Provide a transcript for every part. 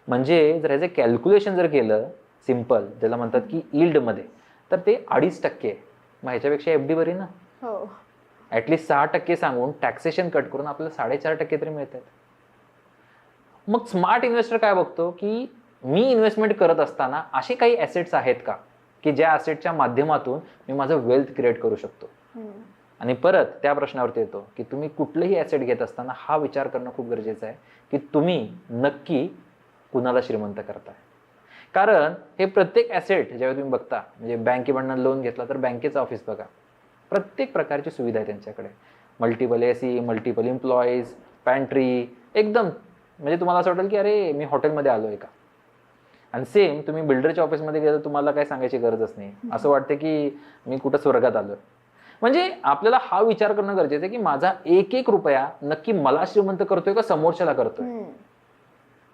म्हणजे जर ह्याचे कॅल्क्युलेशन जर केलं सिम्पल, ज्याला म्हणतात की यील्डमध्ये, तर ते 2.5% आहे. मग ह्याच्यापेक्षा एफ डी बरी ना. हो. ॲटलिस्ट 6% सांगून टॅक्सेशन कट करून आपल्याला 4.5% तरी मिळतात. मग स्मार्ट इन्व्हेस्टर काय बघतो की मी इन्व्हेस्टमेंट करत असताना असे काही ॲसेट्स आहेत का की ज्या ॲसेटच्या माध्यमातून मी माझं वेल्थ क्रिएट करू शकतो. आणि परत त्या प्रश्नावरती येतो की तुम्ही कुठलंही ॲसेट घेत असताना हा विचार करणं खूप गरजेचं आहे की तुम्ही नक्की कुणाला श्रीमंत करताय. कारण हे प्रत्येक ॲसेट जेव्हा तुम्ही बघता, म्हणजे बँकेकडनं लोन घेतला तर बँकेचं ऑफिस बघा, प्रत्येक प्रकारची सुविधा आहे त्यांच्याकडे. Multiple AC, multiple employees, pantry, एकदम म्हणजे तुम्हाला असं वाटेल की अरे मी हॉटेलमध्ये आलो आहे का. आणि सेम तुम्ही बिल्डरच्या ऑफिसमध्ये गेलं, तुम्हाला काय सांगायची गरजच नाही, असं वाटतं की मी कुठं स्वर्गात आलो. म्हणजे आपल्याला हा विचार करणं गरजेचं आहे की माझा एक एक रुपया नक्की मला श्रीमंत करतोय का समोरच्याला करतोय.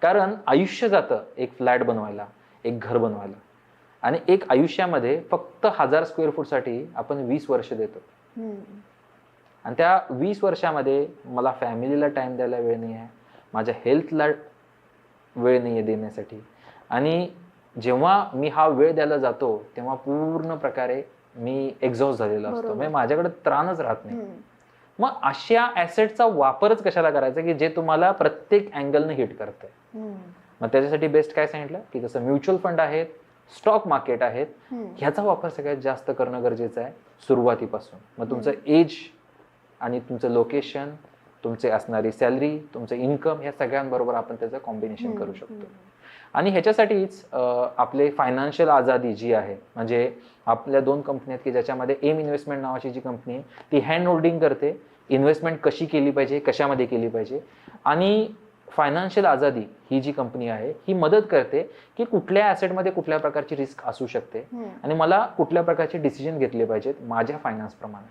कारण आयुष्य जातं एक फ्लॅट बनवायला, एक घर बनवायला, आणि एक आयुष्यामध्ये फक्त 1000 स्क्वेअर फूटसाठी आपण 20 वर्ष देतो. आणि त्या 20 वर्षामध्ये मला फॅमिलीला टाइम द्यायला वेळ नाही आहे, माझ्या हेल्थला वेळ नाही आहे देण्यासाठी. आणि जेव्हा मी हा वेळ द्यायला जातो तेव्हा पूर्ण प्रकारे मी एक्झॉस्ट झालेला असतो, म्हणजे माझ्याकडे त्राणच राहत नाही. मग अशा ॲसेटचा वापरच कशाला करायचा की जे तुम्हाला प्रत्येक अँगलने हिट करतंय. मग त्याच्यासाठी बेस्ट काय सांगितलं की जसं म्युच्युअल फंड आहेत, स्टॉक मार्केट आहेत, ह्याचा वापर सगळ्यात जास्त करणं गरजेचं आहे सुरुवातीपासून. मग तुमचं एज आणि तुमचं लोकेशन, तुमचे असणारी सॅलरी, तुमचं इन्कम, ह्या सगळ्यांबरोबर आपण त्याचं कॉम्बिनेशन करू शकतो. आणि ह्याच्यासाठीच आपले फायनान्शियल आझादी जी आहे, म्हणजे आपल्या 2 कंपनी आहेत की ज्याच्यामध्ये एम इन्व्हेस्टमेंट नावाची जी कंपनी आहे ती हँड होल्डिंग करते, इन्व्हेस्टमेंट कशी केली पाहिजे, कशामध्ये केली पाहिजे. आणि फायनान्शियल आझादी ही जी कंपनी आहे ही मदत करते की कुठल्या ॲसेटमध्ये कुठल्या प्रकारची रिस्क असू शकते आणि मला कुठल्या प्रकारचे डिसिजन घेतले पाहिजेत माझ्या फायनान्स प्रमाणे.